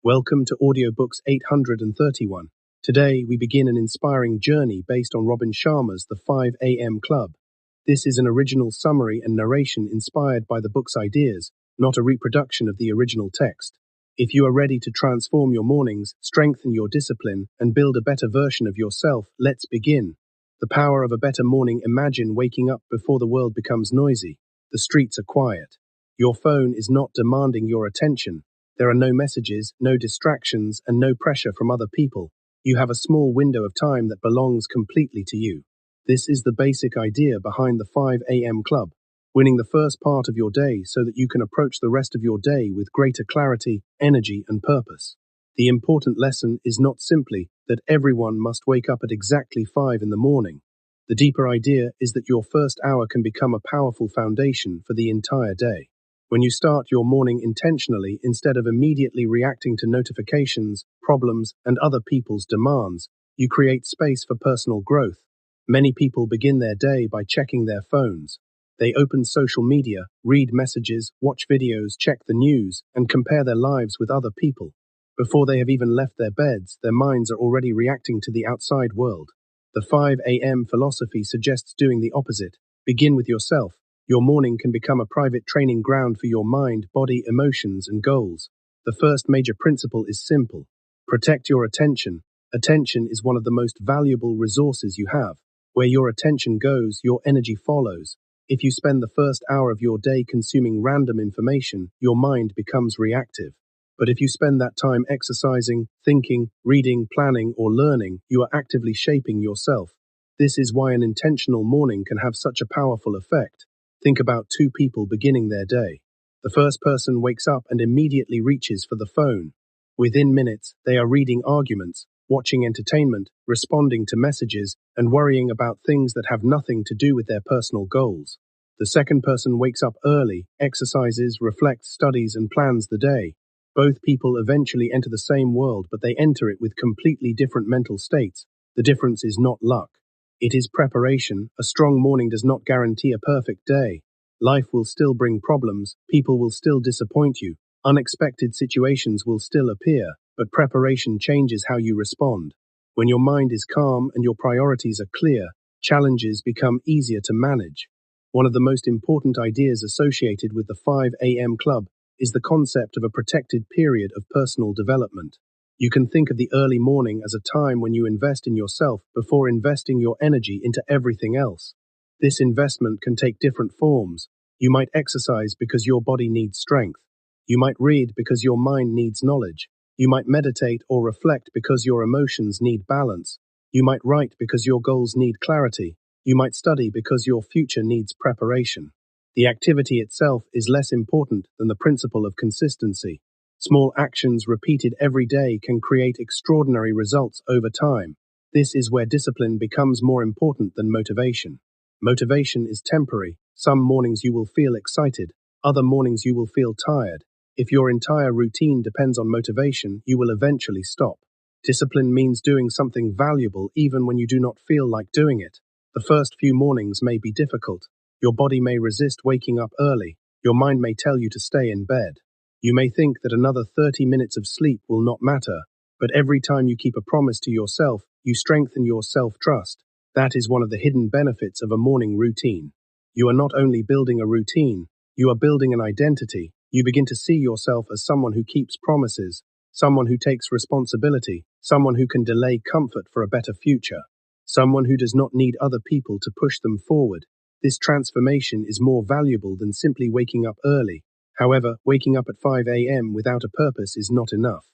Welcome to Audiobooks 831. Today, we begin an inspiring journey based on Robin Sharma's The 5 a.m. Club. This is an original summary and narration inspired by the book's ideas, not a reproduction of the original text. If you are ready to transform your mornings, strengthen your discipline, and build a better version of yourself, let's begin. The power of a better morning. Imagine waking up before the world becomes noisy. The streets are quiet. Your phone is not demanding your attention. There are no messages, no distractions, and no pressure from other people. You have a small window of time that belongs completely to you. This is the basic idea behind the 5 a.m. Club, winning the first part of your day so that you can approach the rest of your day with greater clarity, energy, and purpose. The important lesson is not simply that everyone must wake up at exactly 5 in the morning. The deeper idea is that your first hour can become a powerful foundation for the entire day. When you start your morning intentionally instead of immediately reacting to notifications, problems, and other people's demands, you create space for personal growth. Many people begin their day by checking their phones. They open social media, read messages, watch videos, check the news, and compare their lives with other people. Before they have even left their beds, their minds are already reacting to the outside world. The 5 a.m. philosophy suggests doing the opposite. Begin with yourself. Your morning can become a private training ground for your mind, body, emotions, and goals. The first major principle is simple. Protect your attention. Attention is one of the most valuable resources you have. Where your attention goes, your energy follows. If you spend the first hour of your day consuming random information, your mind becomes reactive. But if you spend that time exercising, thinking, reading, planning, or learning, you are actively shaping yourself. This is why an intentional morning can have such a powerful effect. Think about two people beginning their day. The first person wakes up and immediately reaches for the phone. Within minutes, they are reading arguments, watching entertainment, responding to messages, and worrying about things that have nothing to do with their personal goals. The second person wakes up early, exercises, reflects, studies, and plans the day. Both people eventually enter the same world, but they enter it with completely different mental states. The difference is not luck. It is preparation. A strong morning does not guarantee a perfect day. Life will still bring problems, people will still disappoint you, unexpected situations will still appear, but preparation changes how you respond. When your mind is calm and your priorities are clear, challenges become easier to manage. One of the most important ideas associated with the 5 a.m. Club is the concept of a protected period of personal development. You can think of the early morning as a time when you invest in yourself before investing your energy into everything else. This investment can take different forms. You might exercise because your body needs strength. You might read because your mind needs knowledge. You might meditate or reflect because your emotions need balance. You might write because your goals need clarity. You might study because your future needs preparation. The activity itself is less important than the principle of consistency. Small actions repeated every day can create extraordinary results over time. This is where discipline becomes more important than motivation. Motivation is temporary. Some mornings you will feel excited. Other mornings you will feel tired. If your entire routine depends on motivation, you will eventually stop. Discipline means doing something valuable even when you do not feel like doing it. The first few mornings may be difficult. Your body may resist waking up early. Your mind may tell you to stay in bed. You may think that another 30 minutes of sleep will not matter, but every time you keep a promise to yourself, you strengthen your self-trust. That is one of the hidden benefits of a morning routine. You are not only building a routine, you are building an identity. You begin to see yourself as someone who keeps promises, someone who takes responsibility, someone who can delay comfort for a better future, someone who does not need other people to push them forward. This transformation is more valuable than simply waking up early. However, waking up at 5 a.m. without a purpose is not enough.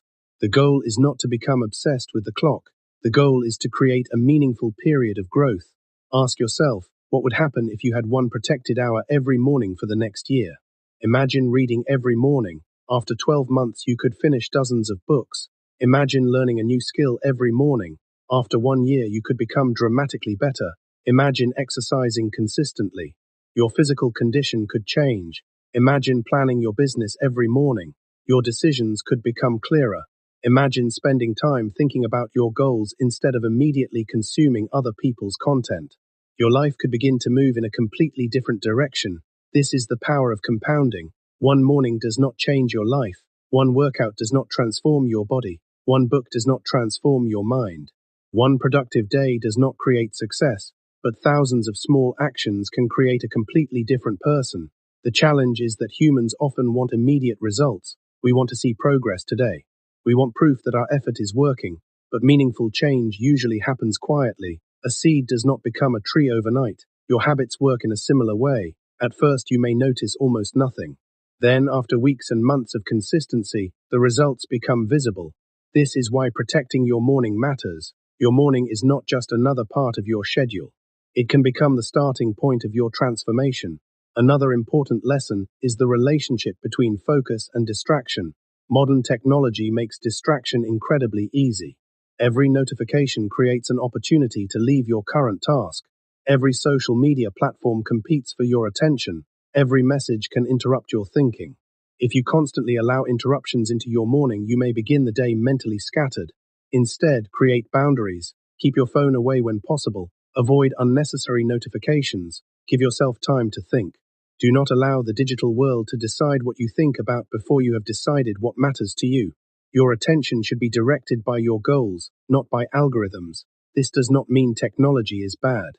The goal is not to become obsessed with the clock. The goal is to create a meaningful period of growth. Ask yourself, what would happen if you had one protected hour every morning for the next year? Imagine reading every morning. After 12 months, you could finish dozens of books. Imagine learning a new skill every morning. After 1 year, you could become dramatically better. Imagine exercising consistently. Your physical condition could change. Imagine planning your business every morning. Your decisions could become clearer. Imagine spending time thinking about your goals instead of immediately consuming other people's content. Your life could begin to move in a completely different direction. This is the power of compounding. One morning does not change your life, One workout does not transform your body. One book does not transform your mind. One productive day does not create success, but thousands of small actions can create a completely different person. The challenge is that humans often want immediate results. We want to see progress today. We want proof that our effort is working, but meaningful change usually happens quietly. A seed does not become a tree overnight. Your habits work in a similar way. At first, you may notice almost nothing. Then, after weeks and months of consistency, the results become visible. This is why protecting your morning matters. Your morning is not just another part of your schedule. It can become the starting point of your transformation. Another important lesson is the relationship between focus and distraction. Modern technology makes distraction incredibly easy. Every notification creates an opportunity to leave your current task. Every social media platform competes for your attention. Every message can interrupt your thinking. If you constantly allow interruptions into your morning, you may begin the day mentally scattered. Instead, create boundaries. Keep your phone away when possible. Avoid unnecessary notifications. Give yourself time to think. Do not allow the digital world to decide what you think about before you have decided what matters to you. Your attention should be directed by your goals, not by algorithms. This does not mean technology is bad.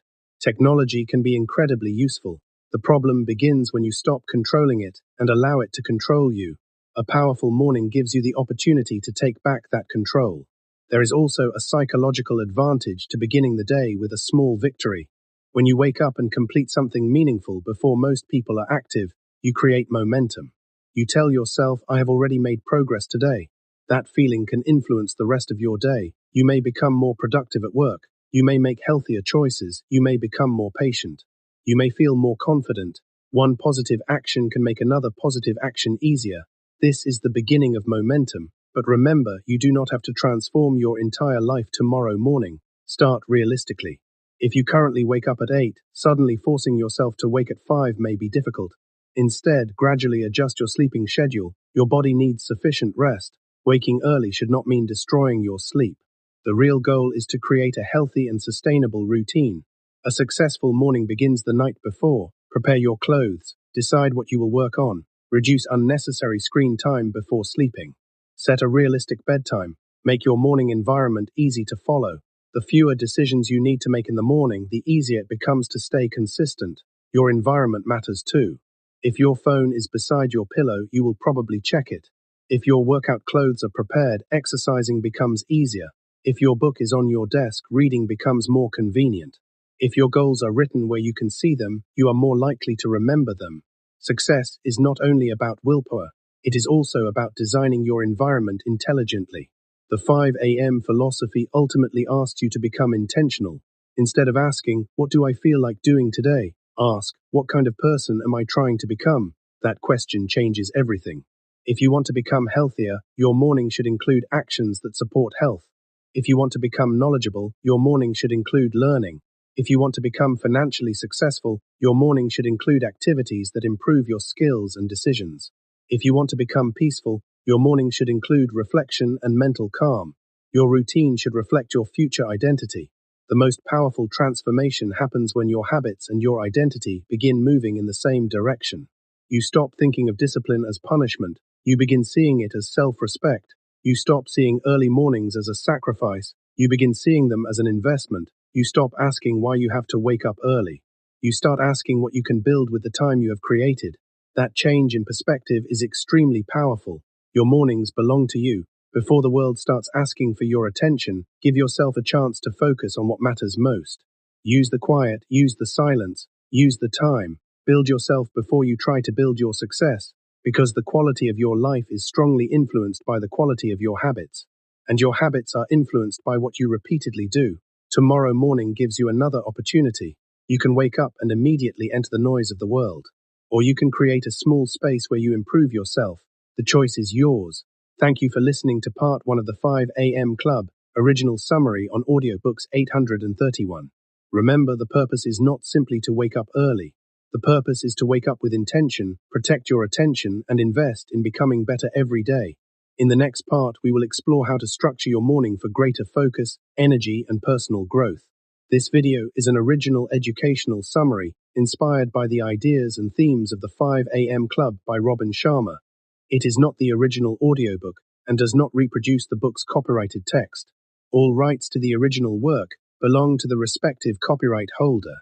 Technology can be incredibly useful. The problem begins when you stop controlling it and allow it to control you. A powerful morning gives you the opportunity to take back that control. There is also a psychological advantage to beginning the day with a small victory. When you wake up and complete something meaningful before most people are active, you create momentum. You tell yourself, I have already made progress today. That feeling can influence the rest of your day. You may become more productive at work. You may make healthier choices. You may become more patient. You may feel more confident. One positive action can make another positive action easier. This is the beginning of momentum. But remember, you do not have to transform your entire life tomorrow morning. Start realistically. If you currently wake up at 8, suddenly forcing yourself to wake at 5 may be difficult. Instead, gradually adjust your sleeping schedule. Your body needs sufficient rest. Waking early should not mean destroying your sleep. The real goal is to create a healthy and sustainable routine. A successful morning begins the night before. Prepare your clothes. Decide what you will work on. Reduce unnecessary screen time before sleeping. Set a realistic bedtime. Make your morning environment easy to follow. The fewer decisions you need to make in the morning, the easier it becomes to stay consistent. Your environment matters too. If your phone is beside your pillow, you will probably check it. If your workout clothes are prepared, exercising becomes easier. If your book is on your desk, reading becomes more convenient. If your goals are written where you can see them, you are more likely to remember them. Success is not only about willpower, it is also about designing your environment intelligently. The 5 a.m. philosophy ultimately asks you to become intentional. Instead of asking, what do I feel like doing today? Ask, what kind of person am I trying to become? That question changes everything. If you want to become healthier, your morning should include actions that support health. If you want to become knowledgeable, your morning should include learning. If you want to become financially successful, your morning should include activities that improve your skills and decisions. If you want to become peaceful, your morning should include reflection and mental calm. Your routine should reflect your future identity. The most powerful transformation happens when your habits and your identity begin moving in the same direction. You stop thinking of discipline as punishment. You begin seeing it as self-respect. You stop seeing early mornings as a sacrifice. You begin seeing them as an investment. You stop asking why you have to wake up early. You start asking what you can build with the time you have created. That change in perspective is extremely powerful. Your mornings belong to you. Before the world starts asking for your attention, give yourself a chance to focus on what matters most. Use the quiet, use the silence, use the time. Build yourself before you try to build your success, because the quality of your life is strongly influenced by the quality of your habits. And your habits are influenced by what you repeatedly do. Tomorrow morning gives you another opportunity. You can wake up and immediately enter the noise of the world. Or you can create a small space where you improve yourself. The choice is yours. Thank you for listening to part 1 of the 5 a.m. Club, original summary on audiobooks 831. Remember, the purpose is not simply to wake up early. The purpose is to wake up with intention, protect your attention, and invest in becoming better every day. In the next part, we will explore how to structure your morning for greater focus, energy, and personal growth. This video is an original educational summary inspired by the ideas and themes of the 5 a.m. Club by Sharma. It is not the original audiobook and does not reproduce the book's copyrighted text. All rights to the original work belong to the respective copyright holder.